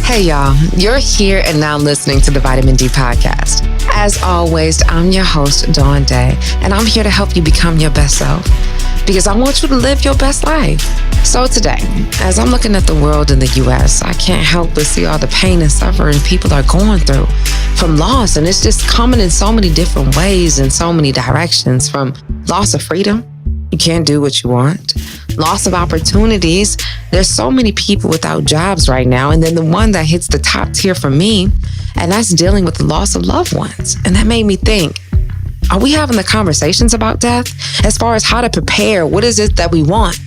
Hey y'all, you're here and now listening to the Vitamin D podcast. As always, I'm your host, Dawn Dai, and I'm here to help you become your best self because I want you to live your best life. So today, as I'm looking at the world in the U.S., I can't help but see all the pain and suffering people are going through from loss, and it's just coming in so many different ways and so many directions, from loss of freedom. You can't do what you want. Loss of opportunities. There's so many people without jobs right now. And then the one that hits the top tier for me, and that's dealing with the loss of loved ones. And that made me think, are we having the conversations about death as far as how to prepare? What is it that we want?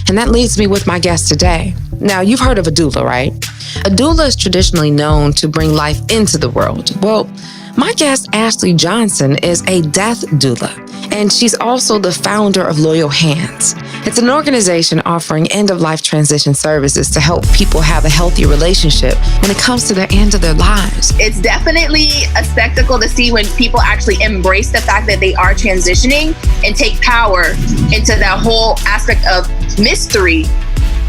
And that leads me with my guest today. Now, you've heard of a doula, right? A doula is traditionally known to bring life into the world. Well, my guest, Ashley Johnson, is a death doula, and she's also the founder of Loyal Hands. It's an organization offering end-of-life transition services to help people have a healthy relationship when it comes to the end of their lives. It's definitely a spectacle to see when people actually embrace the fact that they are transitioning and take power into that whole aspect of mystery,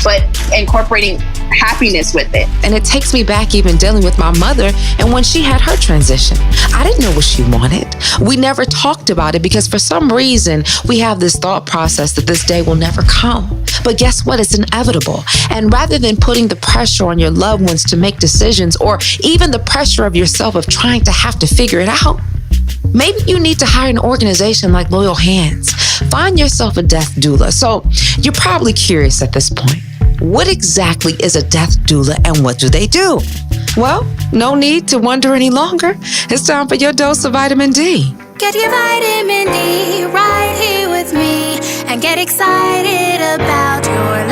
but incorporating happiness with it. And it takes me back even dealing with my mother and when she had her transition. I didn't know what she wanted. We never talked about it because for some reason we have this thought process that this day will never come. But guess what? It's inevitable. And rather than putting the pressure on your loved ones to make decisions, or even the pressure of yourself of trying to have to figure it out, maybe you need to hire an organization like Loyal Hands. Find yourself a death doula. So you're probably curious at this point. What exactly is a death doula and what do they do? Well, no need to wonder any longer. It's time for your dose of vitamin D. Get your vitamin D right here with me and get excited about your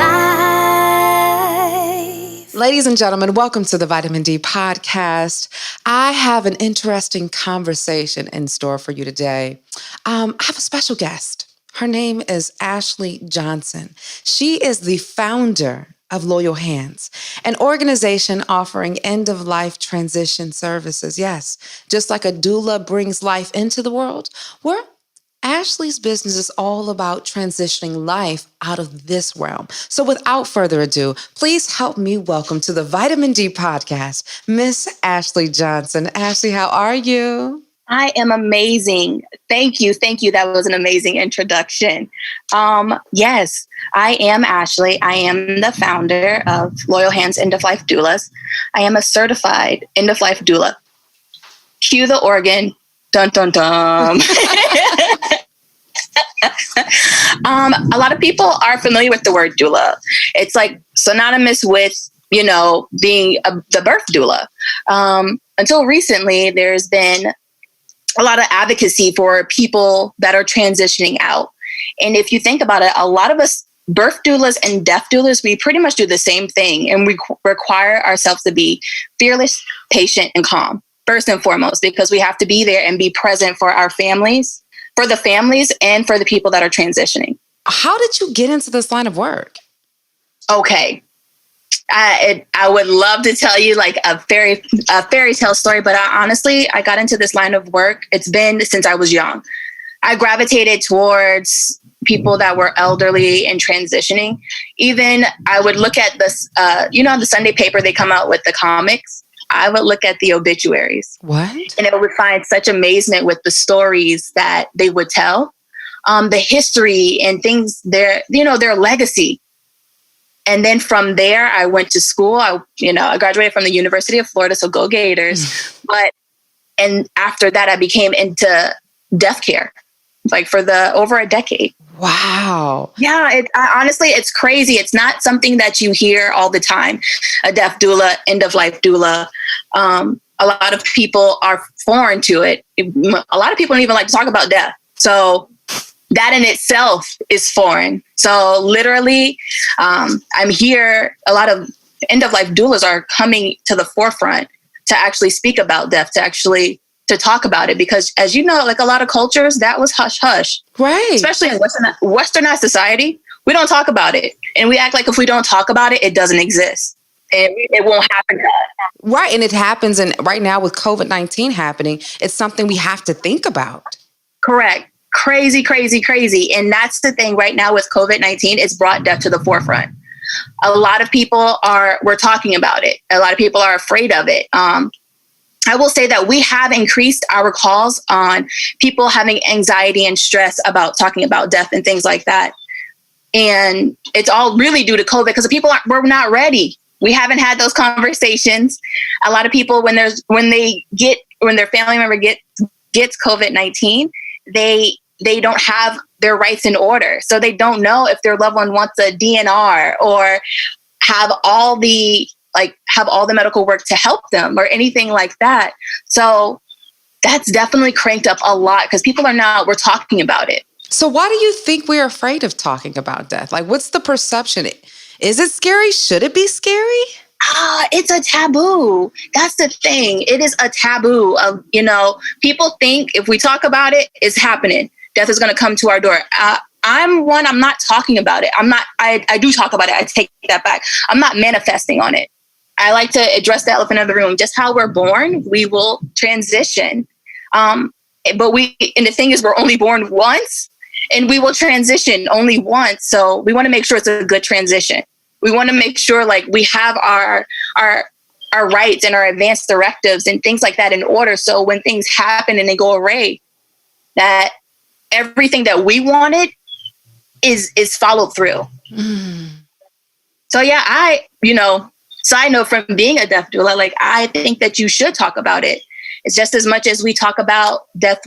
life. Ladies and gentlemen, welcome to the Vitamin D podcast. I have an interesting conversation in store for you today. I have a special guest. Her name is Ashley Johnson. She is the founder of Loyal Hands, an organization offering end-of-life transition services. Yes, just like a doula brings life into the world, Ashley's business is all about transitioning life out of this realm. So without further ado, please help me welcome to the Vitamin D podcast, Miss Ashley Johnson. Ashley, how are you? I am amazing. Thank you. Thank you. That was an amazing introduction. Yes, I am Ashley. I am the founder of Loyal Hands End-of-Life Doulas. I am a certified end-of-life doula. Cue the organ. Dun, dun, dun. A lot of people are familiar with the word doula. It's like synonymous with, being the birth doula. Until recently, there's been a lot of advocacy for people that are transitioning out. And if you think about it, a lot of us birth doulas and death doulas, we pretty much do the same thing. And we require ourselves to be fearless, patient, and calm, first and foremost, because we have to be there and be present for our families, for the families, and for the people that are transitioning. How did you get into this line of work? Okay. I would love to tell you like a fairy tale story, but I got into this line of work. It's been since I was young. I gravitated towards people that were elderly and transitioning. Even I would look at this, the Sunday paper, they come out with the comics. I would look at the obituaries. What? And I would find such amazement with the stories that they would tell, the history and things, their legacy. And then from there, I went to school. I graduated from the University of Florida, so go Gators. And after that, I became into death care, like for over a decade. Wow. Yeah, honestly, it's crazy. It's not something that you hear all the time. A death doula, end-of-life doula. A lot of people are foreign to it. A lot of people don't even like to talk about death. So that in itself is foreign. So literally, I'm here. A lot of end-of-life doulas are coming to the forefront to actually speak about death, to talk about it. Because as you know, like a lot of cultures, that was hush hush. Right. Especially in Westernized society, we don't talk about it. And we act like if we don't talk about it, it doesn't exist. And it won't happen to us. Right. And it happens. And right now with COVID-19 happening, it's something we have to think about. Correct. Crazy, crazy, crazy. And that's the thing right now with COVID-19, it's brought death to the forefront. A lot of people we're talking about it. A lot of people are afraid of it. I will say that we have increased our calls on people having anxiety and stress about talking about death and things like that. And it's all really due to COVID because we're not ready. We haven't had those conversations. A lot of people, when their family member gets COVID-19, they don't have their rights in order. So they don't know if their loved one wants a DNR or have all the medical work to help them or anything like that. So that's definitely cranked up a lot because we're talking about it. So why do you think we're afraid of talking about death? Like, what's the perception? Is it scary? Should it be scary? It's a taboo. That's the thing. It is a taboo of, people think if we talk about it, it's happening. Death is going to come to our door. I'm not talking about it. I do talk about it. I take that back. I'm not manifesting on it. I like to address the elephant in the room. Just how we're born, we will transition. But the thing is, we're only born once and we will transition only once. So we want to make sure it's a good transition. We want to make sure we have our rights and our advanced directives and things like that in order. So when things happen and they go awry, that everything that we wanted is followed through. Mm. So yeah, side note from being a death doula, I think that you should talk about it. It's just as much as we talk about death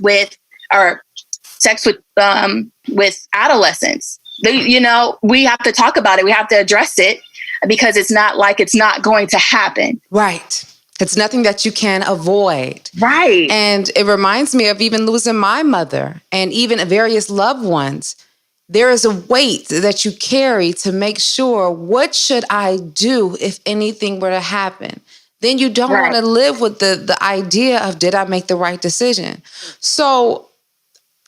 or sex with adolescents. We have to talk about it. We have to address it because it's not going to happen. Right. It's nothing that you can avoid. Right. And it reminds me of even losing my mother and even various loved ones. There is a weight that you carry to make sure, what should I do if anything were to happen? Then you don't want to live with the idea of, did I make the right decision? So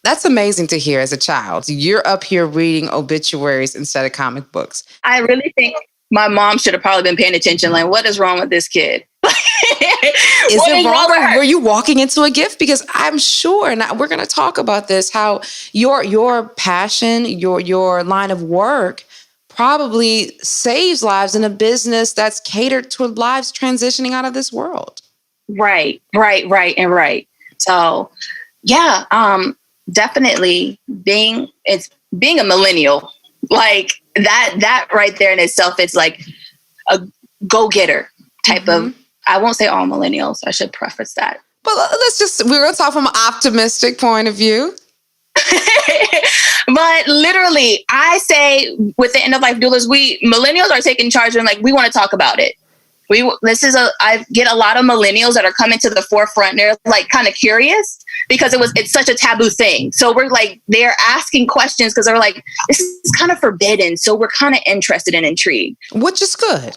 that's amazing to hear as a child. You're up here reading obituaries instead of comic books. I really think my mom should have probably been paying attention. What is wrong with this kid? Is it wrong? Were you walking into a gift? Because I'm sure, and we're going to talk about this, how your passion, your line of work probably saves lives in a business that's catered to lives transitioning out of this world. Right. So yeah, definitely being a millennial, that right there in itself, it's like a go-getter type of, I won't say all millennials. I should preface that. But we're going to talk from an optimistic point of view. But literally, I say with the end of life doulas, millennials are taking charge and we want to talk about it. I get a lot of millennials that are coming to the forefront. They're kind of curious because it's such a taboo thing. So we're they're asking questions because they're this is kind of forbidden. So we're kind of interested and intrigued. Which is good.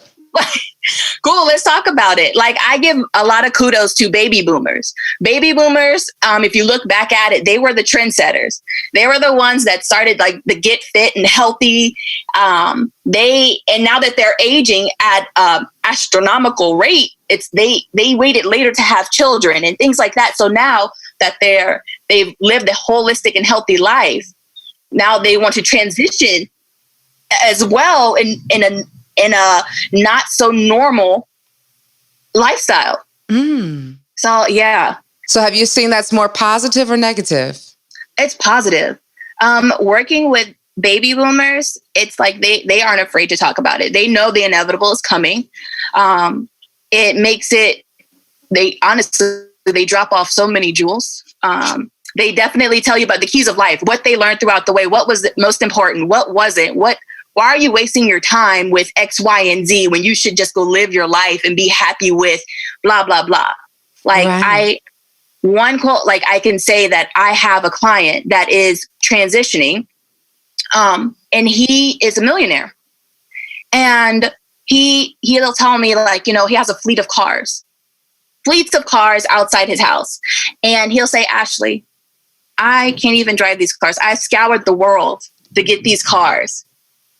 Cool, let's talk about it. I give a lot of kudos to baby boomers. Baby boomers, if you look back at it, they were the trendsetters. They were the ones that started the get fit and healthy. And now that they're aging at astronomical rate, they waited later to have children and things like that. So now that they've lived a holistic and healthy life, now they want to transition as well in a not so normal lifestyle. Mm. So, yeah. So have you seen that's more positive or negative? It's positive. Working with baby boomers, it's they aren't afraid to talk about it. They know the inevitable is coming. It makes they drop off so many jewels. They definitely tell you about the keys of life, what they learned throughout the way, what was most important, what wasn't, why are you wasting your time with X, Y, and Z when you should just go live your life and be happy with blah, blah, blah. I can say that I have a client that is transitioning, and he is a millionaire. And he'll tell me he has a fleets of cars outside his house. And he'll say, Ashley, I can't even drive these cars. I scoured the world to get these cars.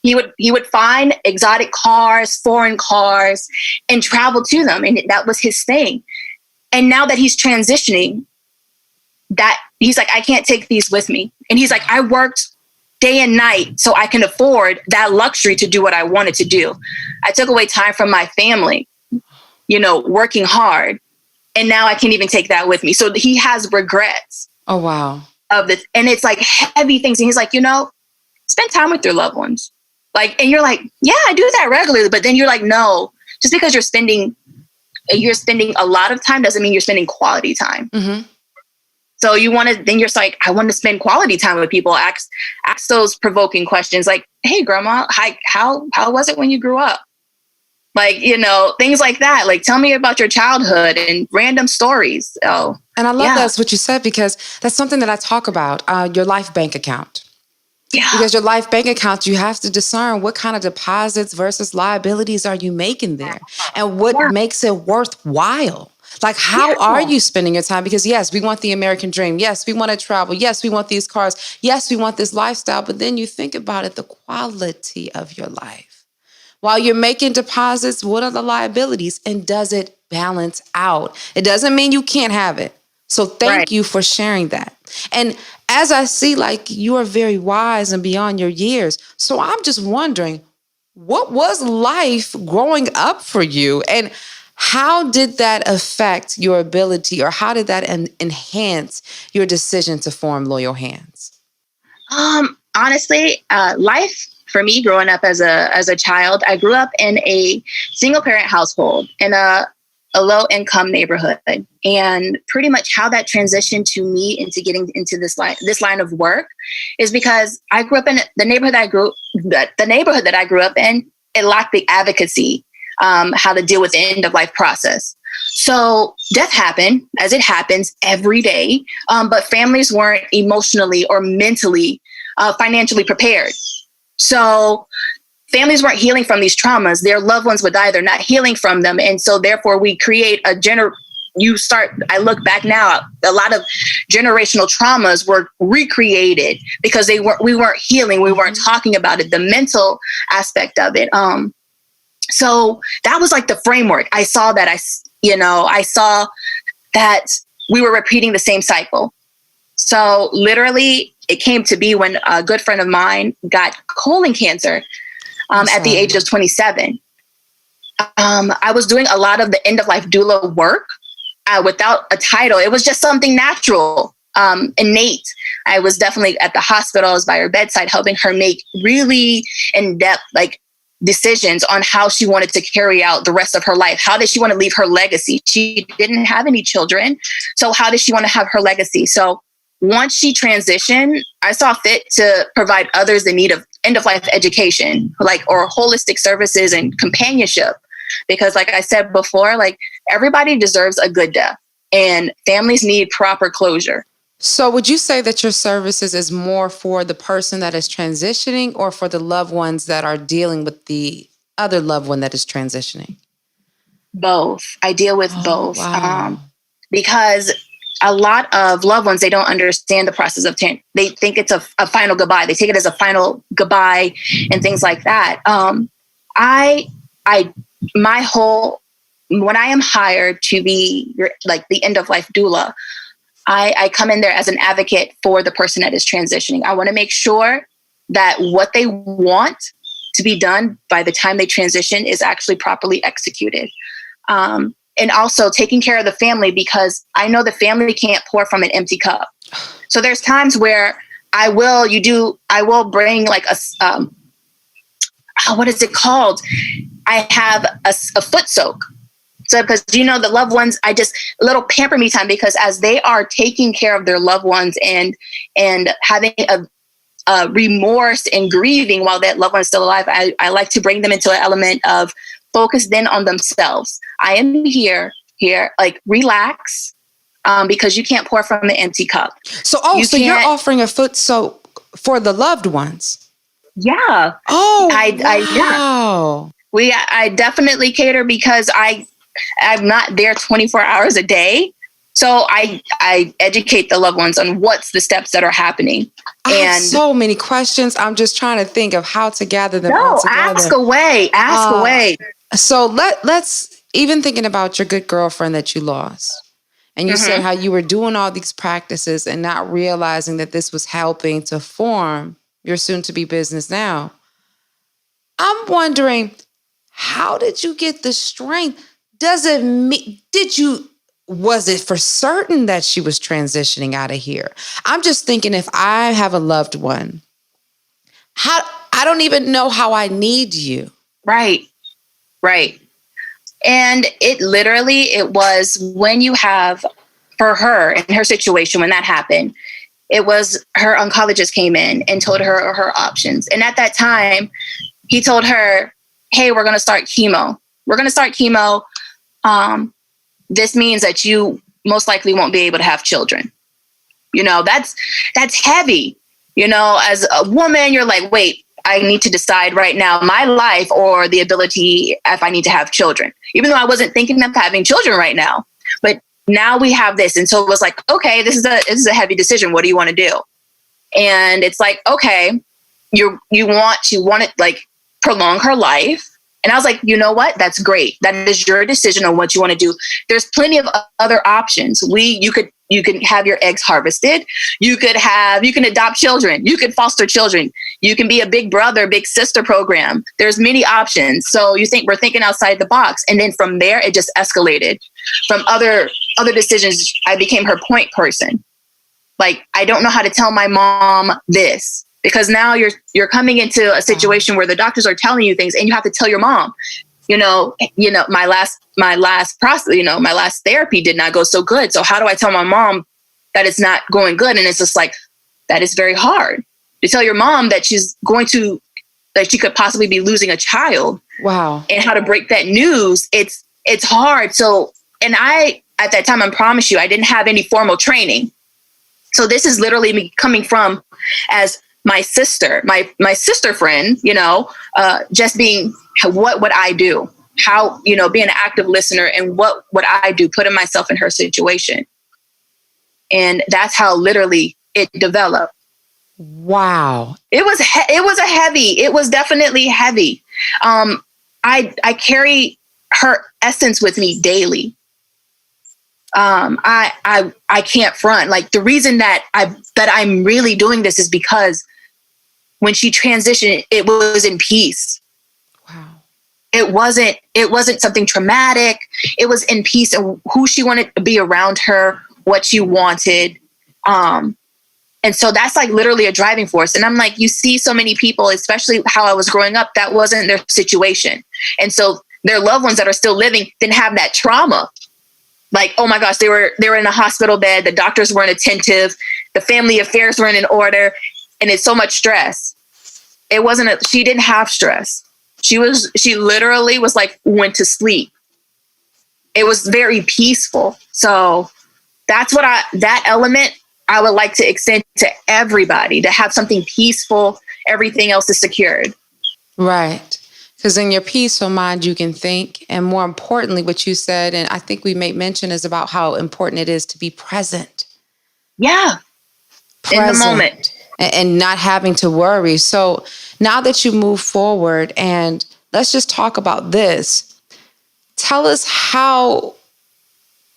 He would find exotic cars, foreign cars, and travel to them. And that was his thing. And now that he's transitioning, that he's I can't take these with me. And he's I worked day and night so I can afford that luxury to do what I wanted to do. I took away time from my family, working hard. And now I can't even take that with me. So he has regrets. Oh, wow. Of this. And it's like heavy things. And he's like, spend time with your loved ones. Like, and you're like, yeah, I do that regularly. But then you're like, no, just because you're spending a lot of time doesn't mean you're spending quality time. Mm-hmm. So then you're like, I want to spend quality time with people. Ask those provoking questions like, hey, grandma, how was it when you grew up? Like, things like that. Like, tell me about your childhood and random stories. Oh, and I love that's what you said, because that's something that I talk about, your life bank account. Yeah. Because your life bank account, you have to discern what kind of deposits versus liabilities are you making there, and what makes it worthwhile. Like, how are you spending your time? Because yes, we want the American dream. Yes, we want to travel. Yes, we want these cars. Yes, we want this lifestyle. But then you think about it, the quality of your life. While you're making deposits, what are the liabilities? And does it balance out? It doesn't mean you can't have it. So thank you for sharing that. And as I see, like, you are very wise and beyond your years. So I'm just wondering, what was life growing up for you? And how did that affect your ability, or how did that enhance your decision to form Loyal Hands? Honestly, life for me growing up as a child, I grew up in a single parent household in a low income neighborhood, and pretty much how that transitioned to me into getting into this line of work is because I grew up in the neighborhood that I grew up in. It lacked the advocacy, how to deal with the end of life process. So death happened, as it happens every day, but families weren't emotionally or mentally, financially prepared. So families weren't healing from these traumas. Their loved ones would die. They're not healing from them. And so therefore we create I look back now, a lot of generational traumas were recreated because we weren't healing. We weren't talking about it, the mental aspect of it. So that was like the framework. I saw that I saw that we were repeating the same cycle. So literally it came to be when a good friend of mine got colon cancer at the age of 27. I was doing a lot of the end of life doula work without a title. It was just something natural, innate. I was definitely at the hospital. I was by her bedside, helping her make really in-depth, decisions on how she wanted to carry out the rest of her life. How did she want to leave her legacy? She didn't have any children. So how did she want to have her legacy? So once she transitioned, I saw fit to provide others the need of end of life education, or holistic services and companionship. Because like I said before, everybody deserves a good death, and families need proper closure. So would you say that your services is more for the person that is transitioning, or for the loved ones that are dealing with the other loved one that is transitioning? Both. I deal with both. Wow. Because a lot of loved ones, they don't understand the process of they think it's a final goodbye. They take it as a final goodbye and things like that. When I am hired to be the end of life doula, I come in there as an advocate for the person that is transitioning. I want to make sure that what they want to be done by the time they transition is actually properly executed. And also taking care of the family, because I know the family can't pour from an empty cup. So there's times where I will bring what is it called? I have a foot soak. So because, the loved ones, a little pamper me time, because as they are taking care of their loved ones and having a remorse and grieving while that loved one is still alive, I like to bring them into an element of focus then on themselves. I am here, relax, because you can't pour from an empty cup. So, you're offering a foot soak for the loved ones. Yeah. Oh, wow. I definitely cater, because I'm not there 24 hours a day. So I educate the loved ones on what's the steps that are happening. I have so many questions. I'm just trying to think of how to gather them all together. Ask away. So let's, even thinking about your good girlfriend that you lost, and you said how you were doing all these practices and not realizing that this was helping to form your soon-to-be business now. I'm wondering, how did you get the strength? Was it for certain that she was transitioning out of here? I'm just thinking, if I have a loved one, I don't even know how I need you. Right. And it was when you have, for her, in her situation, when that happened, it was her oncologist came in and told her her options. And at that time, he told her, hey, we're going to start chemo. This means that you most likely won't be able to have children. That's heavy. As a woman, you're like, wait, I need to decide right now my life or the ability if I need to have children, even though I wasn't thinking of having children right now. But now we have this. And so it was like, okay, this is a heavy decision. What do you want to do? And it's like, okay, you want to like prolong her life. And I was like, you know what? That's great. That is your decision on what you want to do. There's plenty of other options. You can have your eggs harvested. You can adopt children. You can foster children. You can be a big brother, big sister program. There's many options. So we're thinking outside the box. And then from there, it just escalated. From other decisions, I became her point person. Like, I don't know how to tell my mom this. Because now you're coming into a situation where the doctors are telling you things and you have to tell your mom, my last process, my last therapy did not go so good. So how do I tell my mom that it's not going good? And it's just like, that is very hard to tell your mom that that she could possibly be losing a child. Wow. And how to break that news. It's hard. So, and at that time, I promise you, I didn't have any formal training. So this is literally me coming from as my sister, my sister friend, just being, what would I do? How, being an active listener, and what would I do? Putting myself in her situation. And that's how literally it developed. Wow. It was definitely heavy. I carry her essence with me daily. I can't front. Like, the reason that I'm really doing this is because when she transitioned, it was in peace. Wow. It wasn't something traumatic. It was in peace, and who she wanted to be around her, what she wanted. And so that's like literally a driving force. And I'm like, you see so many people, especially how I was growing up, that wasn't their situation. And so their loved ones that are still living didn't have that trauma. Like, oh my gosh, they were in a hospital bed. The doctors weren't attentive. The family affairs weren't in order. And it's so much stress. She didn't have stress. She literally was like, went to sleep. It was very peaceful. So that's that element I would like to extend to everybody, to have something peaceful. Everything else is secured. Right. Because in your peaceful mind, you can think. And more importantly, what you said, and I think we made mention, is about how important it is to be present. Yeah. Present. In the moment. And not having to worry. So now that you move forward, and let's just talk about this. Tell us how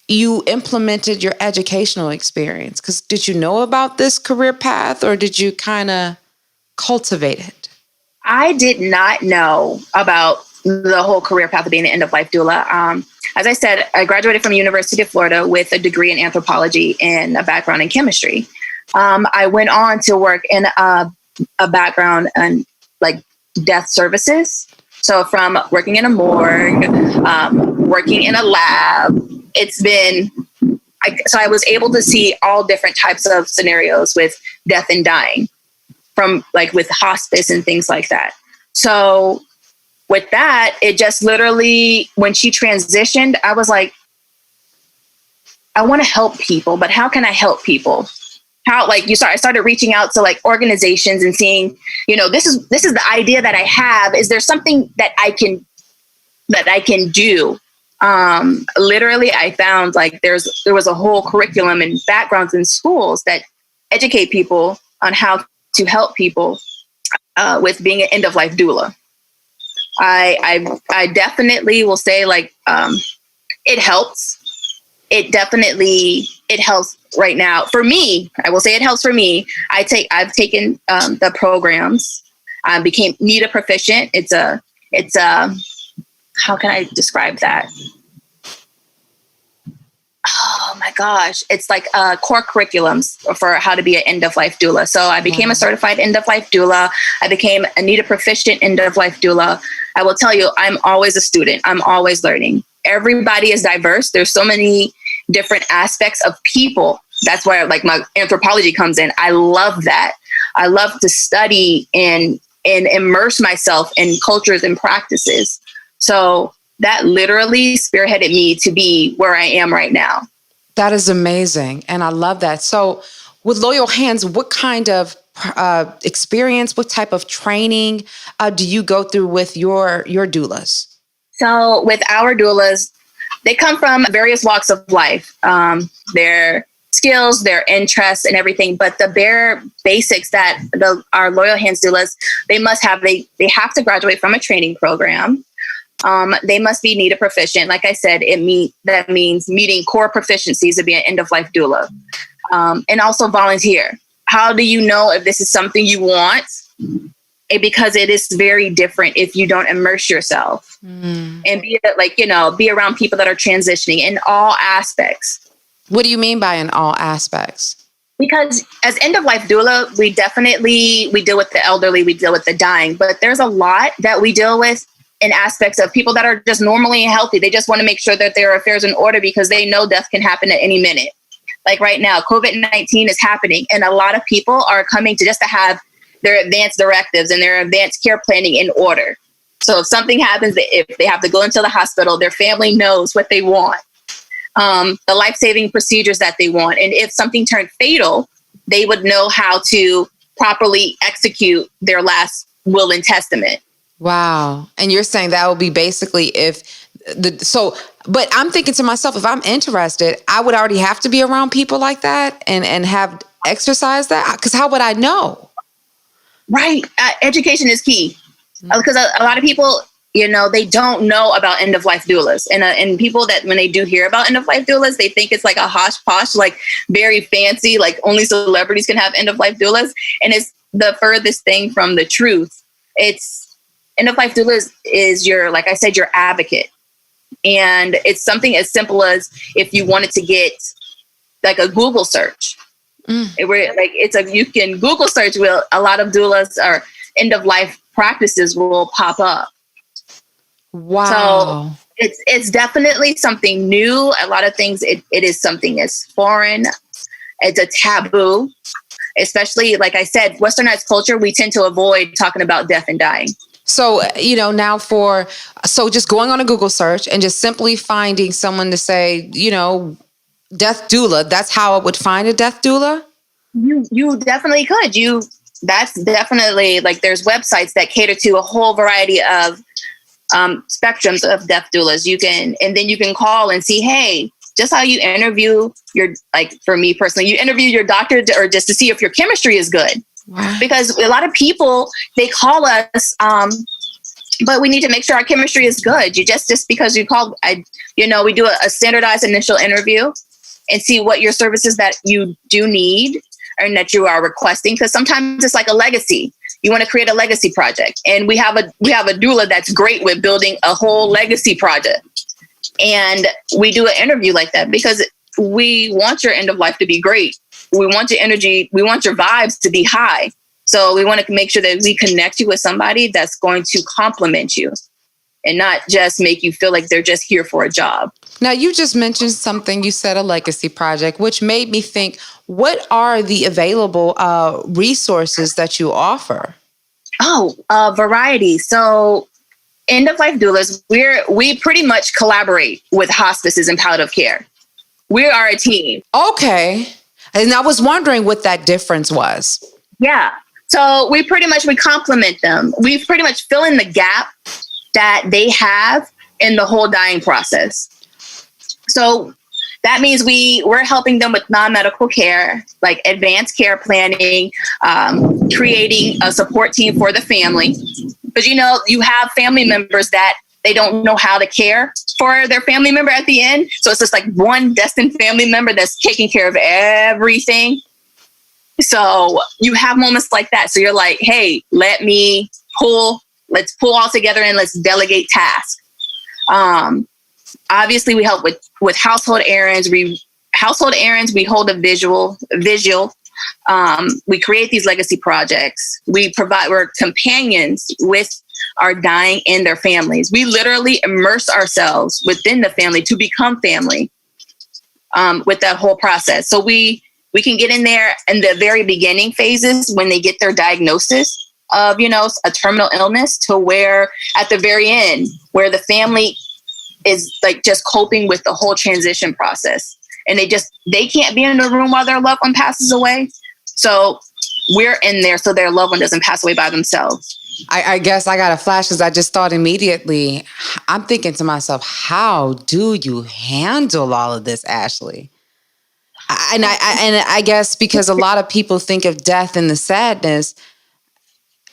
you implemented your educational experience. Because did you know about this career path, or did you kind of cultivate it? I did not know about the whole career path of being an end-of-life doula. As I said, I graduated from the University of Florida with a degree in anthropology and a background in chemistry. I went on to work in a background in like death services. So from working in a morgue, working in a lab, so I was able to see all different types of scenarios with death and dying, from like with hospice and things like that. So with that, it just literally, when she transitioned, I was like, I want to help people, but how can I help people? I started reaching out to like organizations and seeing, this is the idea that I have. Is there something that I can do? Literally, I found like there was a whole curriculum and backgrounds in schools that educate people on how to help people with being an end-of-life doula. I definitely will say like it helps. it definitely, it helps right now. For me, I will say it helps for me. I've taken the programs. I became NDDA proficient. It's a, how can I describe that? Oh my gosh. It's like core curriculums for how to be an end-of-life doula. So I became a certified end-of-life doula. I became a NDDA proficient end-of-life doula. I will tell you, I'm always a student. I'm always learning. Everybody is diverse. There's so many different aspects of people. That's where like my anthropology comes in. I love that. I love to study and immerse myself in cultures and practices. So that literally spearheaded me to be where I am right now. That is amazing. And I love that. So with Loyal Hands, what kind of experience, what type of training do you go through with your doulas? So with our doulas, they come from various walks of life, their skills, their interests and everything. But the bare basics that our Loyal Hands doulas, they have to graduate from a training program. They must be NDDA proficient. Like I said, that means meeting core proficiencies to be an end-of-life doula. And also volunteer. How do you know if this is something you want? Because it is very different if you don't immerse yourself and be around people that are transitioning in all aspects. What do you mean by in all aspects? Because as end-of-life doula, we deal with the elderly, we deal with the dying, but there's a lot that we deal with in aspects of people that are just normally healthy. They just want to make sure that their affairs are in order because they know death can happen at any minute. Like right now, COVID-19 is happening and a lot of people are coming to have their advanced directives and their advanced care planning in order. So if something happens, if they have to go into the hospital, their family knows what they want, the life-saving procedures that they want. And if something turned fatal, they would know how to properly execute their last will and testament. Wow. And you're saying that would be basically but I'm thinking to myself, if I'm interested, I would already have to be around people like that and have exercised that, because how would I know? Right. Education is key because a lot of people, they don't know about end-of-life doulas and people that when they do hear about end-of-life doulas, they think it's like a hosh posh, like very fancy, like only celebrities can have end-of-life doulas. And it's the furthest thing from the truth. It's end-of-life doulas is your, like I said, your advocate. And it's something as simple as if you wanted to get like a Google search. You can Google search where a lot of doulas or end of life practices will pop up. Wow. So it's definitely something new. A lot of things, it is something that's foreign. It's a taboo, especially like I said, Westernized culture, we tend to avoid talking about death and dying. So, so just going on a Google search and just simply finding someone to say, death doula, that's how I would find a death doula? You definitely could. That's definitely like there's websites that cater to a whole variety of spectrums of death doulas. You can call and see, hey, just how you interview for me personally, you interview your doctor or just to see if your chemistry is good. Wow. Because a lot of people, they call us, but we need to make sure our chemistry is good. You just because you called, we do a standardized initial interview and see what your services that you do need and that you are requesting. Because sometimes it's like a legacy. You want to create a legacy project, and we have a doula that's great with building a whole legacy project. And we do an interview like that because we want your end of life to be great. We want your energy. We want your vibes to be high. So we want to make sure that we connect you with somebody that's going to compliment you and not just make you feel like they're just here for a job. Now, you just mentioned something. You said a legacy project, which made me think, what are the available resources that you offer? Oh, variety. So end-of-life doulas, we pretty much collaborate with hospices and palliative care. We are a team. Okay. And I was wondering what that difference was. Yeah. So we complement them. We pretty much fill in the gap that they have in the whole dying process. So that means we're helping them with non-medical care, like advanced care planning, creating a support team for the family. Because, you have family members that they don't know how to care for their family member at the end. So it's just like one destined family member that's taking care of everything. So you have moments like that. So you're like, hey, let's pull all together and let's delegate tasks. Obviously we help with household errands. We hold a visual. We create these legacy projects. We're companions with our dying and their families. We literally immerse ourselves within the family to become family with that whole process. So we can get in there in the very beginning phases when they get their diagnosis of, a terminal illness, to where at the very end, where the family is like just coping with the whole transition process. And they can't be in the room while their loved one passes away. So we're in there so their loved one doesn't pass away by themselves. I guess I got a flash because I just thought immediately, I'm thinking to myself, how do you handle all of this, Ashley? And I guess because a lot of people think of death and the sadness,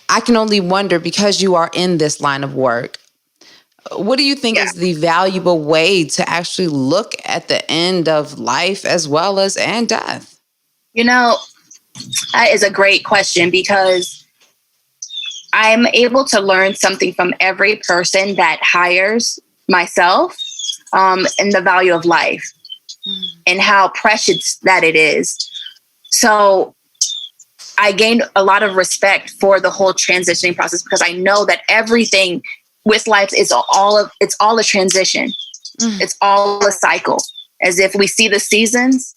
I can only wonder, because you are in this line of work, what do you think is the valuable way to actually look at the end of life as well as and death? That is a great question, because I'm able to learn something from every person that hires myself, and the value of life and how precious that it is. So I gained a lot of respect for the whole transitioning process, because I know that everything with life is all a transition. It's all a cycle. As if we see the seasons,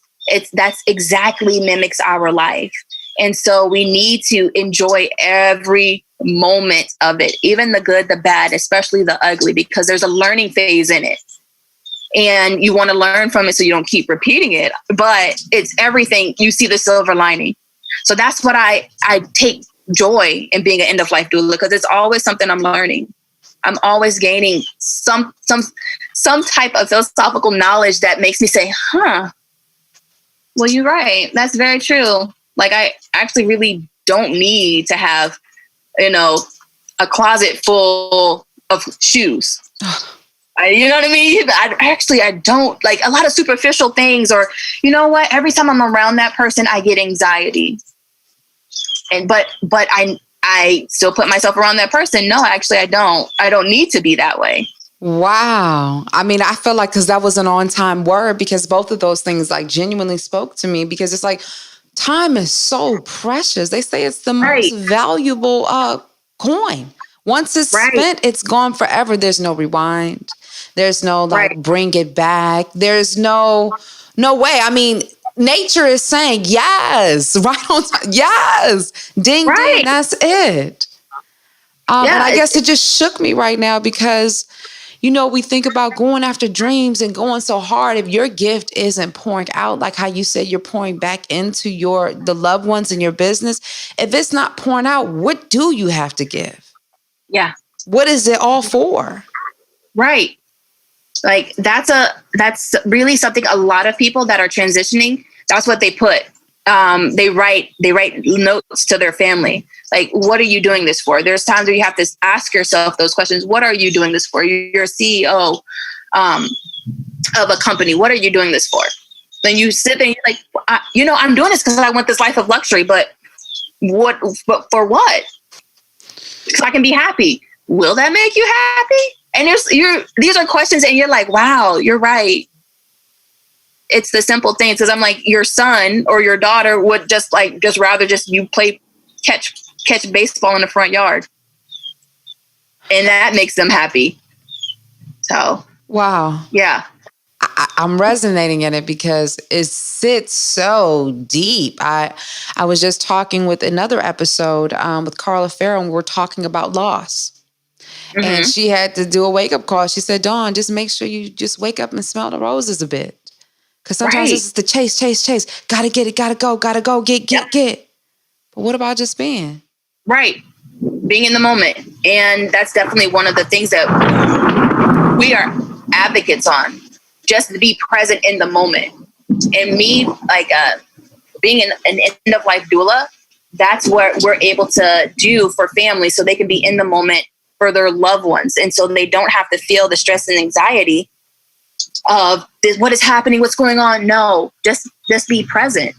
that's exactly mimics our life. And so we need to enjoy every moment of it, even the good, the bad, especially the ugly, because there's a learning phase in it. And you want to learn from it so you don't keep repeating it. But it's everything. You see the silver lining. So that's what I take joy in being an end of life doula, because it's always something I'm learning. I'm always gaining some type of philosophical knowledge that makes me say, well, you're right. That's very true. Like, I actually really don't need to have, a closet full of shoes. You know what I mean? I don't like a lot of superficial things, or you know what? Every time I'm around that person, I get anxiety. But I still put myself around that person. No, actually, I don't. I don't need to be that way. Wow. I mean, I feel like, because that was an on-time word, because both of those things like genuinely spoke to me, because it's like time is so precious. They say it's the most valuable coin. Once it's spent, it's gone forever. There's no rewind. There's no bring it back. There's no way. I mean, nature is saying yes, right on time. Yes. Ding, ding. That's it. And I guess it just shook me right now, because, we think about going after dreams and going so hard. If your gift isn't pouring out, like how you said, you're pouring back into the loved ones in your business. If it's not pouring out, what do you have to give? Yeah. What is it all for? Right. Like that's really something a lot of people that are transitioning, that's what they put. They write notes to their family. Like, what are you doing this for? There's times where you have to ask yourself those questions. What are you doing this for? You're a CEO of a company. What are you doing this for? Then you sit there and you're like, I'm doing this because I want this life of luxury, but for what? Because I can be happy. Will that make you happy? And these are questions, and you're like, wow, you're right. It's the simple things. Because I'm like, your son or your daughter would just rather you play catch baseball in the front yard, and that makes them happy. So wow, yeah, I'm resonating in it because it sits so deep. I was just talking with another episode with Carla Farrow, and we're talking about loss. Mm-hmm. And she had to do a wake-up call. She said, Dawn, just make sure you just wake up and smell the roses a bit. Because sometimes it's the chase. Gotta get it, gotta go, get. But what about just being? Right. Being in the moment. And that's definitely one of the things that we are advocates on. Just to be present in the moment. And me, being an end-of-life doula, that's what we're able to do for families so they can be in the moment for their loved ones. And so they don't have to feel the stress and anxiety of this, what is happening, what's going on. No, just be present.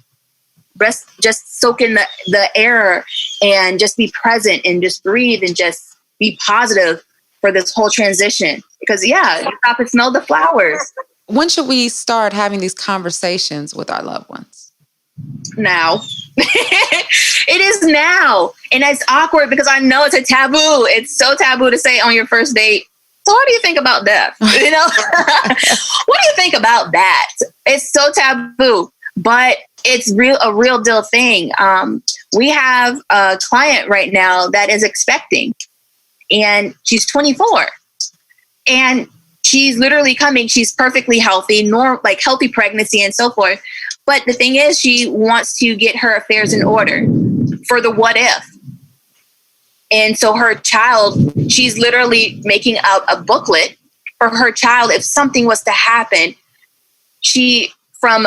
Just soak in the air and just be present and just breathe and just be positive for this whole transition. Because you stop and smell the flowers. When should we start having these conversations with our loved ones? Now. It is now. And it's awkward because I know it's a taboo. It's so taboo to say on your first date, so what do you think about death? You know, what do you think about that? It's so taboo, but it's a real deal thing. We have a client right now that is expecting, and she's 24, and she's literally coming. She's perfectly healthy, like healthy pregnancy and so forth. But the thing is, she wants to get her affairs in order for the what if. And so her child, she's literally making a booklet for her child. If something was to happen, she, from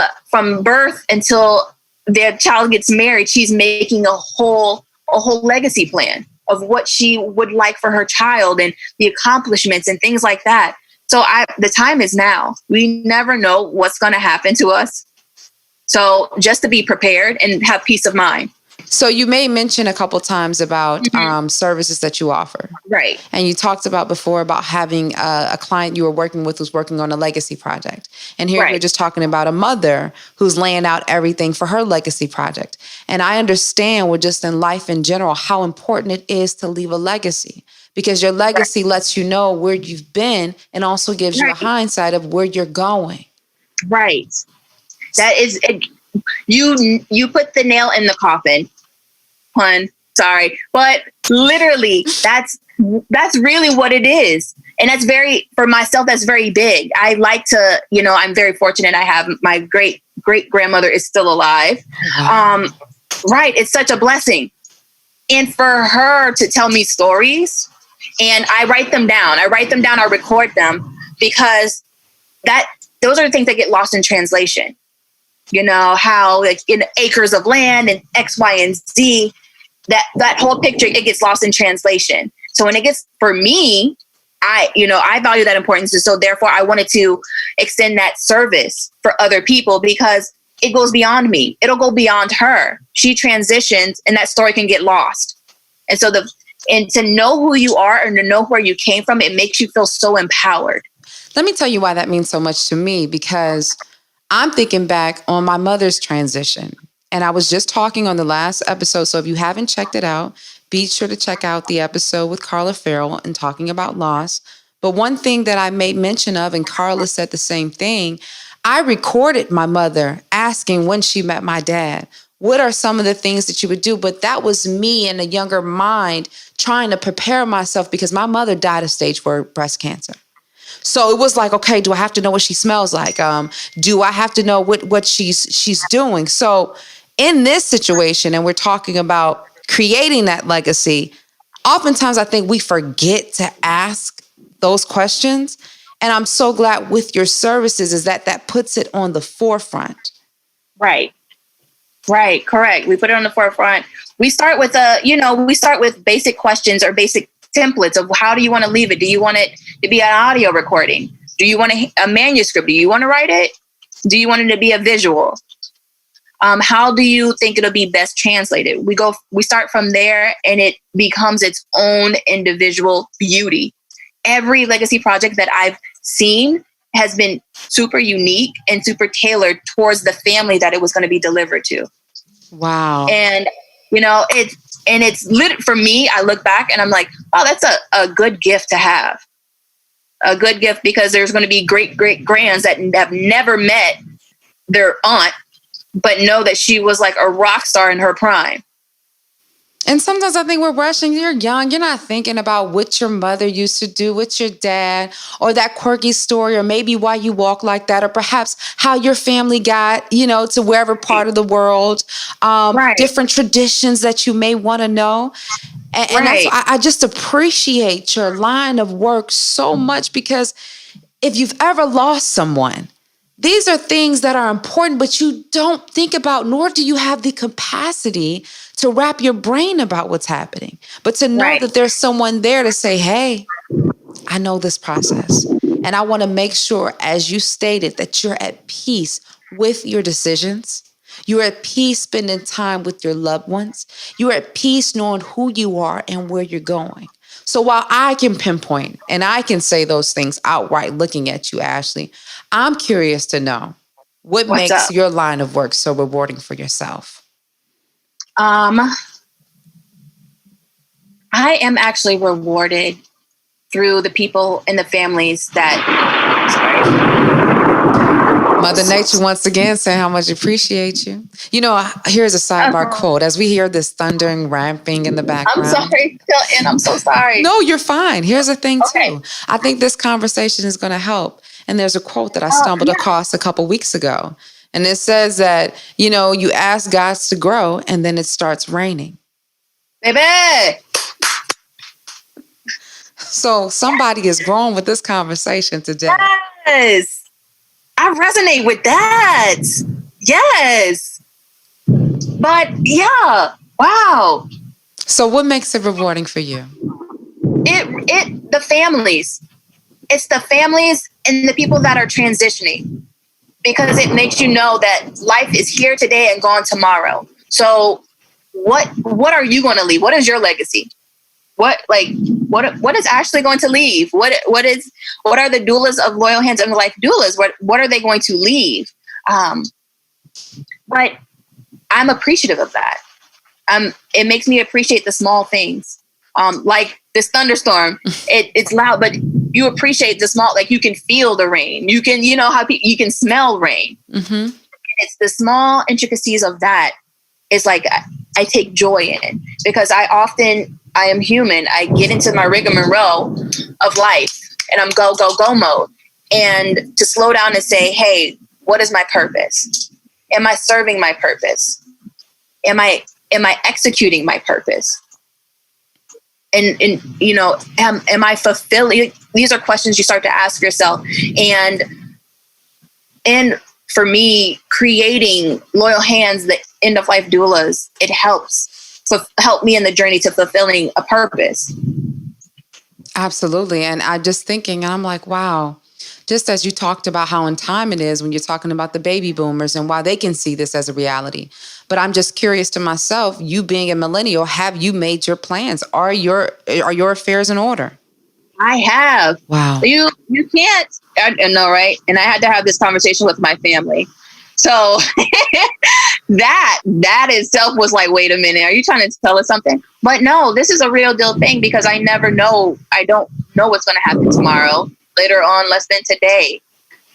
birth until their child gets married, she's making a whole legacy plan of what she would like for her child and the accomplishments and things like that. So the time is now. We never know what's going to happen to us. So just to be prepared and have peace of mind. So you may mention a couple times about services that you offer. Right. And you talked about before about having a client you were working with who's working on a legacy project. And here we're just talking about a mother who's laying out everything for her legacy project. And I understand with just in life in general, how important it is to leave a legacy, because your legacy lets you know where you've been and also gives you a hindsight of where you're going. Right. That is, you put the nail in the coffin. Pun, sorry. But literally, that's really what it is. And that's for myself, that's very big. I like to, I'm very fortunate. I have my great grandmother is still alive. Right. It's such a blessing. And for her to tell me stories, and I write them down, I record them, because those are the things that get lost in translation. How like in acres of land and X, Y, and Z, that whole picture, it gets lost in translation. So when it gets, for me, I value that importance. And so therefore I wanted to extend that service for other people, because it goes beyond me. It'll go beyond her. She transitions and that story can get lost. And so and to know who you are and to know where you came from, it makes you feel so empowered. Let me tell you why that means so much to me, because I'm thinking back on my mother's transition. And I was just talking on the last episode. So if you haven't checked it out, be sure to check out the episode with Carla Farrell and talking about loss. But one thing that I made mention of, and Carla said the same thing, I recorded my mother asking when she met my dad, what are some of the things that you would do? But that was me in a younger mind trying to prepare myself, because my mother died of stage 4 breast cancer. So it was like, okay, do I have to know what she smells like? Do I have to know what she's doing? So in this situation, and we're talking about creating that legacy, oftentimes I think we forget to ask those questions. And I'm so glad with your services is that puts it on the forefront. Right. Correct. We put it on the forefront. We start with basic questions or basic templates of how do you want to leave it? Do you want it to be an audio recording? Do you want a manuscript? Do you want to write it? Do you want it to be a visual? How do you think it'll be best translated? We start from there, and it becomes its own individual beauty. Every legacy project that I've seen has been super unique and super tailored towards the family that it was going to be delivered to. Wow. And, it's lit for me. I look back and I'm like, oh, that's a good gift to have. A good gift, because there's going to be great grands that have never met their aunt, but know that she was like a rock star in her prime. And sometimes I think we're rushing. You're young. You're not thinking about what your mother used to do with your dad, or that quirky story, or maybe why you walk like that, or perhaps how your family got, to wherever part of the world, different traditions that you may want to know. And that's why I just appreciate your line of work so much, because if you've ever lost someone, These are things that are important, but you don't think about, nor do you have the capacity to wrap your brain about what's happening. But to know Right. that there's someone there to say, hey, I know this process. And I want to make sure, as you stated, that you're at peace with your decisions. You're at peace spending time with your loved ones. You're at peace knowing who you are and where you're going. So while I can pinpoint and I can say those things outright looking at you, Ashley, I'm curious to know what What's makes up? your line of work so rewarding for yourself. I am actually rewarded through the people and the families Mother Nature once again saying how much appreciate you. You know, here's a sidebar quote. As we hear this thundering, ramping in the background. I'm sorry, and I'm so sorry. No, you're fine. Here's the thing too. I think this conversation is going to help. And there's a quote that I stumbled across a couple weeks ago. And it says that, you know, you ask God to grow and then it starts raining. Baby. So somebody is growing with this conversation today. Yes. I resonate with that. Yes. But yeah. Wow. So what makes it rewarding for you? The families. It's the families and the people that are transitioning, because it makes you know that life is here today and gone tomorrow. So what are you going to leave? What is your legacy? What is Ashley going to leave? What are the doulas of Loyal Hands and Life Doulas? What are they going to leave? But I'm appreciative of that. It makes me appreciate the small things. Like this thunderstorm, it's loud, but you appreciate the small, like you can feel the rain. You can, you know how you can smell rain. Mm-hmm. It's the small intricacies of that. It's like I take joy in it, because I am human. I get into my rigmarole of life and I'm go mode. And to slow down and say, hey, what is my purpose? Am I serving my purpose? Am I executing my purpose? And you know, am I fulfilling? These are questions you start to ask yourself. And for me, creating Loyal Hands, the end of life doulas, it helps help me in the journey to fulfilling a purpose. Absolutely. And I'm just thinking, and I'm like, wow, just as you talked about how in time it is when you're talking about the baby boomers and why they can see this as a reality. But I'm just curious to myself, you being a millennial, have you made your plans? Are your affairs in order? I have. Wow. You can't. I know, right? And I had to have this conversation with my family. So that itself was like, wait a minute, are you trying to tell us something? But no, this is a real deal thing, because I never know. I don't know what's going to happen tomorrow, later on, less than today.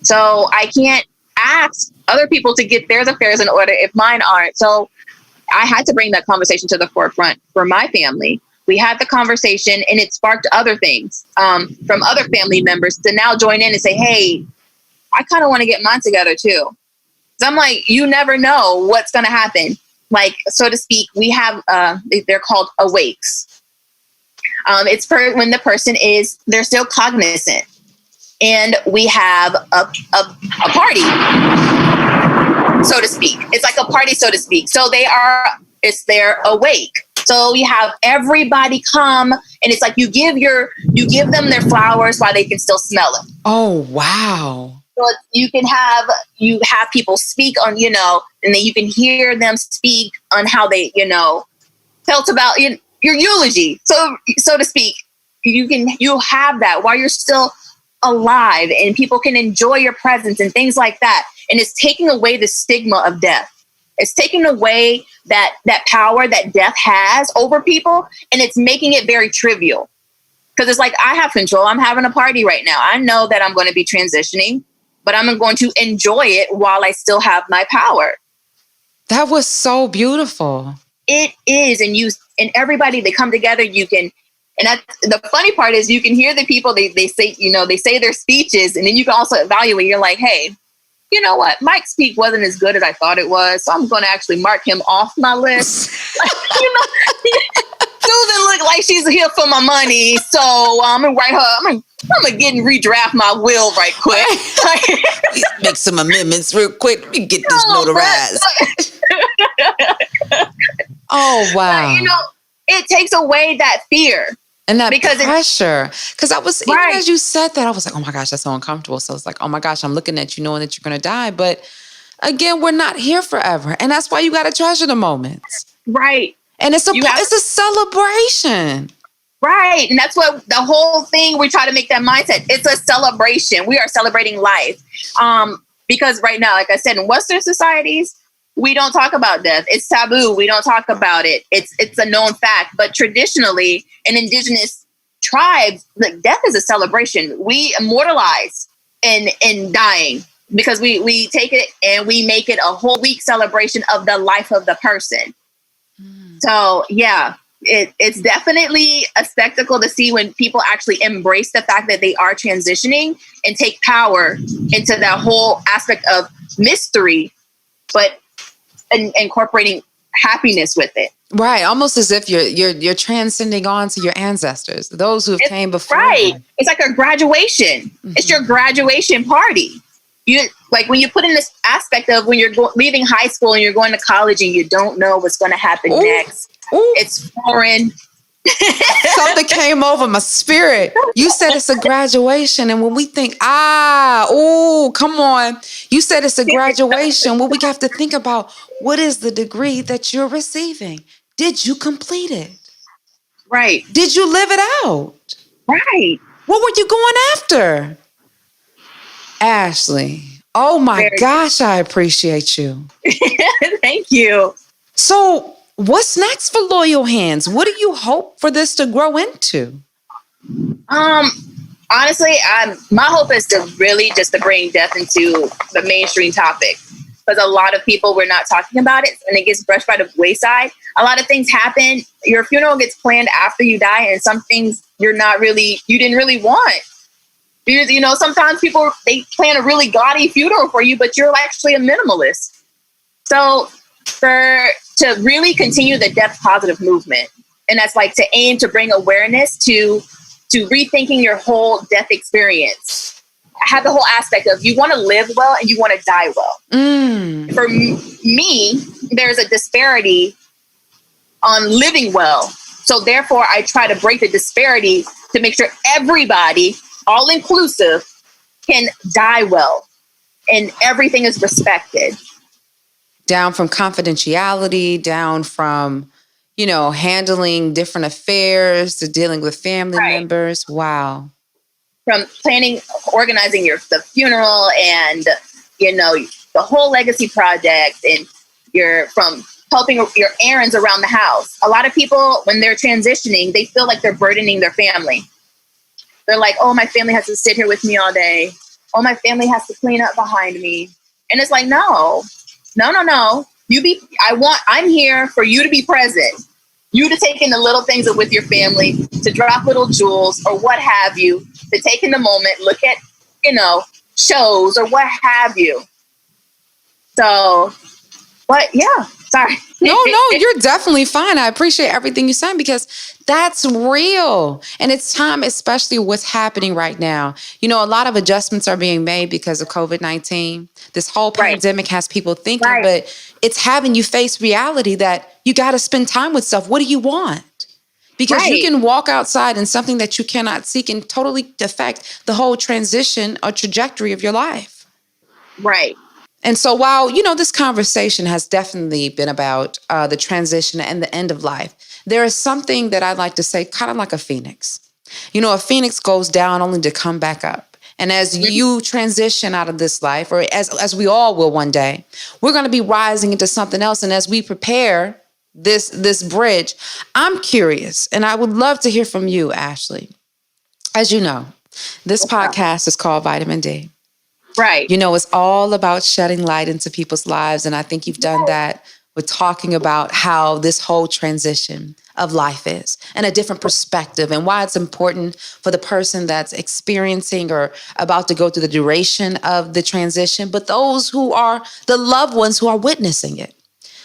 So I can't ask other people to get their affairs in order if mine aren't. So I had to bring that conversation to the forefront for my family. We had the conversation and it sparked other things from other family members to now join in and say, hey, I kind of want to get mine together too. So I'm like, you never know what's going to happen. Like, so to speak, we have, they're called awakes. It's when the person they're still cognizant. And we have a party, so to speak. It's like a party, so to speak. So they're awake. So you have everybody come, and it's like you give them their flowers while they can still smell them. Oh, wow. So you have people speak on, and then you can hear them speak on how they, felt about your eulogy. So to speak, you have that while you're still alive, and people can enjoy your presence and things like that. And it's taking away the stigma of death. It's taking away that power that death has over people, and it's making it very trivial. Because it's like, I have control. I'm having a party right now. I know that I'm going to be transitioning, but I'm going to enjoy it while I still have my power. That was so beautiful. It is. And everybody, they come together, the funny part is you can hear the people, they say, they say their speeches, and then you can also evaluate. You're like, hey, you know what? Mike's speech wasn't as good as I thought it was. So I'm going to actually mark him off my list. Susan look like she's here for my money, so I'm gonna write her. I'm gonna get and redraft my will right quick. Make some amendments real quick. Let me get this notarized. Oh wow! But, it takes away that fear and that pressure. Because I was even as you said that, I was like, oh my gosh, that's so uncomfortable. So it's like, oh my gosh, I'm looking at you knowing that you're gonna die, but again, we're not here forever, and that's why you got to treasure the moments. Right. And it's a celebration. Right. And that's what the whole thing, we try to make that mindset. It's a celebration. We are celebrating life. Because right now, like I said, in Western societies, we don't talk about death. It's taboo. We don't talk about it. It's a known fact. But traditionally, in indigenous tribes, like, death is a celebration. We immortalize in dying because we take it and we make it a whole week celebration of the life of the person. So, yeah, it's definitely a spectacle to see when people actually embrace the fact that they are transitioning and take power into that whole aspect of mystery, but incorporating happiness with it. Right. Almost as if you're transcending on to your ancestors, those who came before. Right. It's like a graduation. Mm-hmm. It's your graduation party. You like when you put in this aspect of when you're leaving high school and you're going to college and you don't know what's going to happen next. Ooh. It's foreign. Something came over my spirit. You said it's a graduation, and when we think, come on. You said it's a graduation. Well, we have to think about what is the degree that you're receiving. Did you complete it? Right. Did you live it out? Right. What were you going after? Ashley, oh my gosh, I appreciate you. Thank you. So what's next for Loyal Hands? What do you hope for this to grow into? Honestly, my hope is to really just to bring death into the mainstream topic, because a lot of people, we're not talking about it and it gets brushed by the wayside. A lot of things happen. Your funeral gets planned after you die, and some things you didn't really want. Sometimes people, they plan a really gaudy funeral for you, but you're actually a minimalist. So to really continue the death positive movement, and that's like to aim to bring awareness to rethinking your whole death experience. I have the whole aspect of you want to live well and you want to die well. For me, there's a disparity on living well. So therefore, I try to break the disparity to make sure everybody, all inclusive, can die well and everything is respected. Down from confidentiality, down from, handling different affairs to dealing with family members. Wow. From planning, organizing the funeral and, the whole legacy project, and from helping your errands around the house. A lot of people, when they're transitioning, they feel like they're burdening their family. They're like, oh, my family has to sit here with me all day. Oh, my family has to clean up behind me. And it's like, no. I'm here for you to be present. You to take in the little things with your family, to drop little jewels or what have you, to take in the moment, look at, shows or what have you. So, but yeah, sorry. No, you're definitely fine. I appreciate everything you're saying because that's real. And it's time, especially what's happening right now. A lot of adjustments are being made because of COVID-19. This whole pandemic has people thinking, but it's having you face reality that you got to spend time with stuff. What do you want? Because you can walk outside and something that you cannot see can totally affect the whole transition or trajectory of your life. Right. And so while, this conversation has definitely been about the transition and the end of life, there is something that I'd like to say, kind of like a phoenix. A phoenix goes down only to come back up. And as you transition out of this life, or as we all will one day, we're going to be rising into something else. And as we prepare this bridge, I'm curious, and I would love to hear from you, Ashley. As you know, this podcast is called Vitamin D. Right. It's all about shedding light into people's lives. And I think you've done that with talking about how this whole transition of life is and a different perspective and why it's important for the person that's experiencing or about to go through the duration of the transition, but those who are the loved ones who are witnessing it.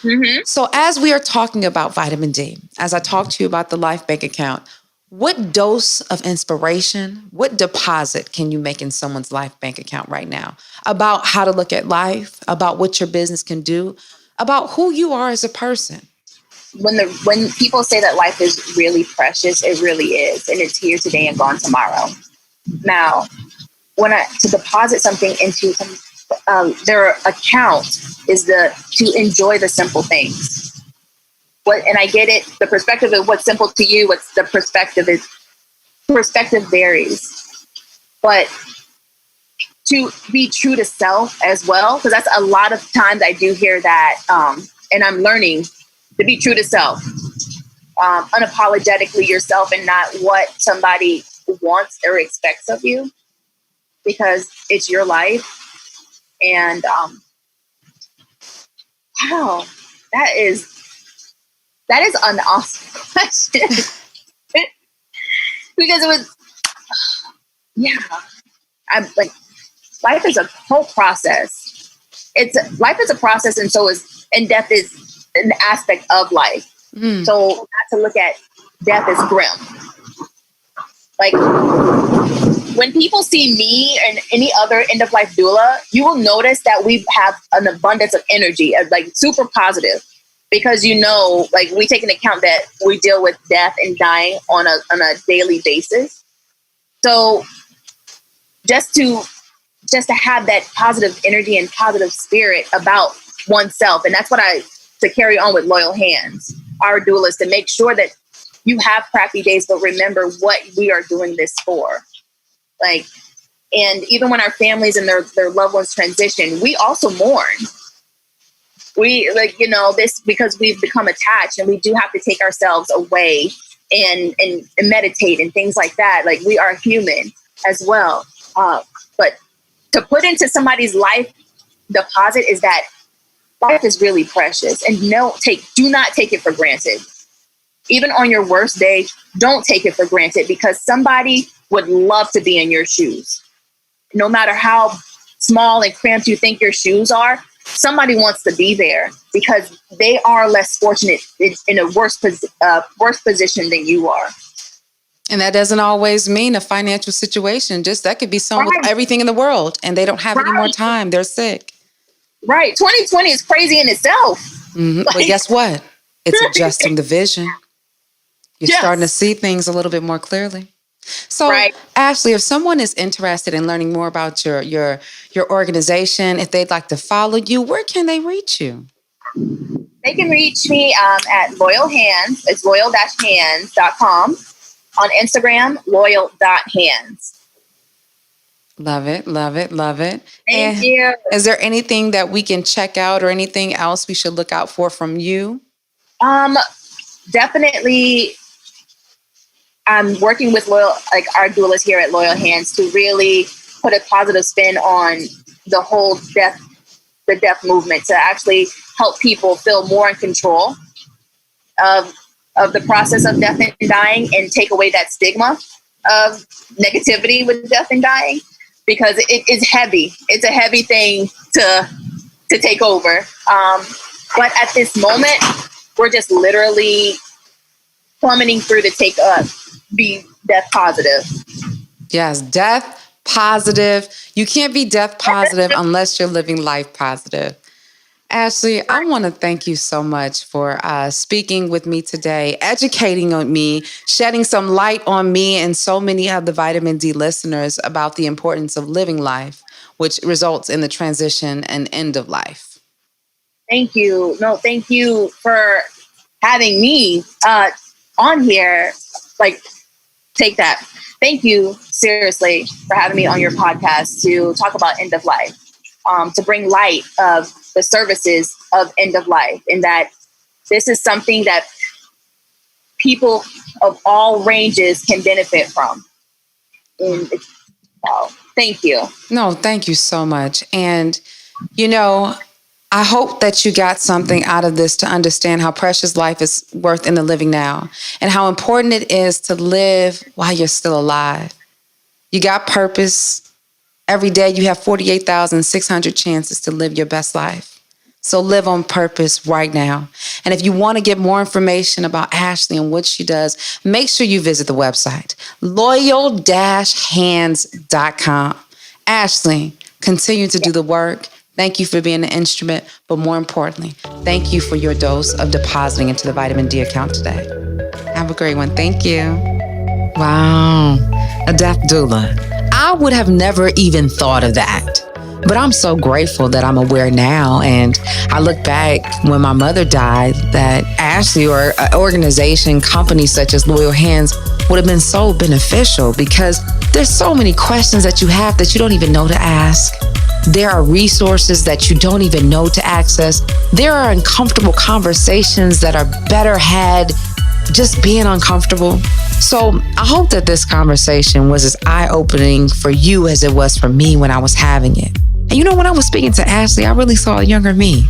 Mm-hmm. So as we are talking about vitamin D, as I talk to you about the Life Bank account, what dose of inspiration, what deposit can you make in someone's Life Bank account right now about how to look at life, about what your business can do, about who you are as a person? When people say that life is really precious, it really is, and it's here today and gone tomorrow. Now, to deposit something into their account is to enjoy the simple things. And I get it. The perspective of what's simple to you, what's the perspective varies. But to be true to self as well, because that's a lot of times I do hear that, and I'm learning to be true to self, unapologetically yourself, and not what somebody wants or expects of you, because it's your life. And wow, that is an awesome question. Because it was, I'm like, life is a whole process. Life is a process, and death is an aspect of life. So not to look at death as grim. Like, when people see me and any other end of life doula, you will notice that we have an abundance of energy, like super positive, because like we take into account that we deal with death and dying on a daily basis. So just to have that positive energy and positive spirit about oneself, and that's what to carry on with Loyal Hands, our doulas, to make sure that you have crappy days, but remember what we are doing this for. Like, and even when our families and their loved ones transition, we also mourn. We this, because we've become attached, and we do have to take ourselves away and meditate and things like that. Like, we are human as well. But to put into somebody's life deposit is that life is really precious, and do not take it for granted. Even on your worst day, don't take it for granted, because somebody would love to be in your shoes. No matter how small and cramped you think your shoes are, somebody wants to be there because they are less fortunate in a worse position than you are. And that doesn't always mean a financial situation. Just that could be someone with everything in the world and they don't have any more time. They're sick. Right. 2020 is crazy in itself. Mm-hmm. But guess what? It's adjusting the vision. You're starting to see things a little bit more clearly. So, Ashley, if someone is interested in learning more about your organization, if they'd like to follow you, where can they reach you? They can reach me at Loyal Hands. It's loyal-hands.com. On Instagram, loyal.hands. Love it, love it, love it. Thank you. Is there anything that we can check out or anything else we should look out for from you? Definitely. I'm working with our doulas here at Loyal Hands to really put a positive spin on the whole death movement, to actually help people feel more in control of the process of death and dying, and take away that stigma of negativity with death and dying, because it is heavy. It's a heavy thing to take over. But at this moment, we're just literally plummeting through to be death positive. Yes, death positive. You can't be death positive unless you're living life positive. Ashley, I want to thank you so much for speaking with me today, educating on me, shedding some light on me and so many of the Vitamin D listeners about the importance of living life, which results in the transition and end of life. Thank you. No, thank you for having me on here. Take that. Thank you, seriously, for having me on your podcast to talk about end of life, to bring light of the services of end of life, and that this is something that people of all ranges can benefit from. And thank you. No, thank you so much. And, I hope that you got something out of this to understand how precious life is worth in the living now, and how important it is to live while you're still alive. You got purpose. Every day you have 48,600 chances to live your best life. So live on purpose right now. And if you want to get more information about Ashley and what she does, make sure you visit the website, loyal-hands.com. Ashley, continue to do the work. Thank you for being an instrument, but more importantly, thank you for your dose of depositing into the vitamin D account today. Have a great one. Thank you. Wow, a death doula. I would have never even thought of that. But I'm so grateful that I'm aware now. And I look back when my mother died, that Ashley or an organization, company such as Loyal Hands would have been so beneficial, because there's so many questions that you have that you don't even know to ask. There are resources that you don't even know to access. There are uncomfortable conversations that are better had just being uncomfortable. So I hope that this conversation was as eye-opening for you as it was for me when I was having it. And you know, when I was speaking to Ashley, I really saw a younger me.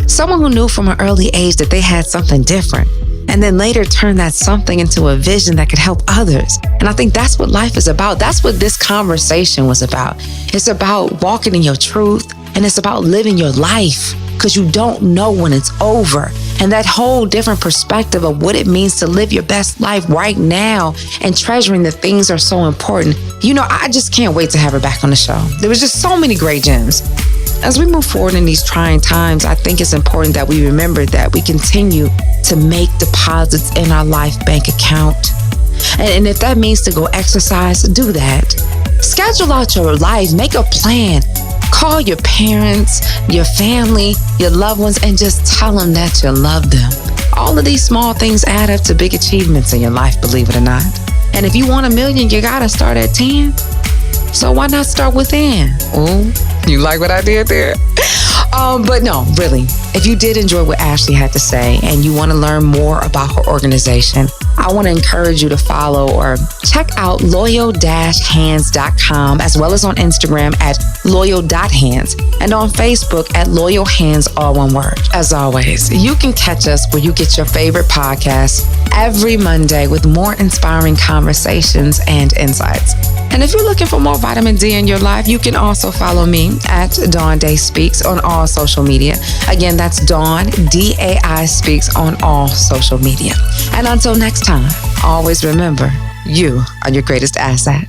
Someone who knew from an early age that they had something different, and then later turned that something into a vision that could help others. And I think that's what life is about. That's what this conversation was about. It's about walking in your truth, and it's about living your life, because you don't know when it's over. And that whole different perspective of what it means to live your best life right now and treasuring the things are so important. You know, I just can't wait to have her back on the show. There was just so many great gems. As we move forward in these trying times, I think it's important that we remember that we continue to make deposits in our life bank account. And if that means to go exercise, do that. Schedule out your life, make a plan. Call your parents, your family, your loved ones, and just tell them that you love them. All of these small things add up to big achievements in your life, believe it or not. And if you want 1 million, you gotta start at 10. So why not start within? Oh, you like what I did there? But no, really, if you did enjoy what Ashley had to say and you want to learn more about her organization, I want to encourage you to follow or check out loyal-hands.com, as well as on Instagram at loyal.hands, and on Facebook at Loyal Hands, all one word. As always, you can catch us where you get your favorite podcasts every Monday with more inspiring conversations and insights. And if you're looking for more vitamin D in your life, you can also follow me at Dawn Dai Speaks on all social media. Again, that's Dawn Dai Speaks on all social media. And until next time, always remember, you are your greatest asset.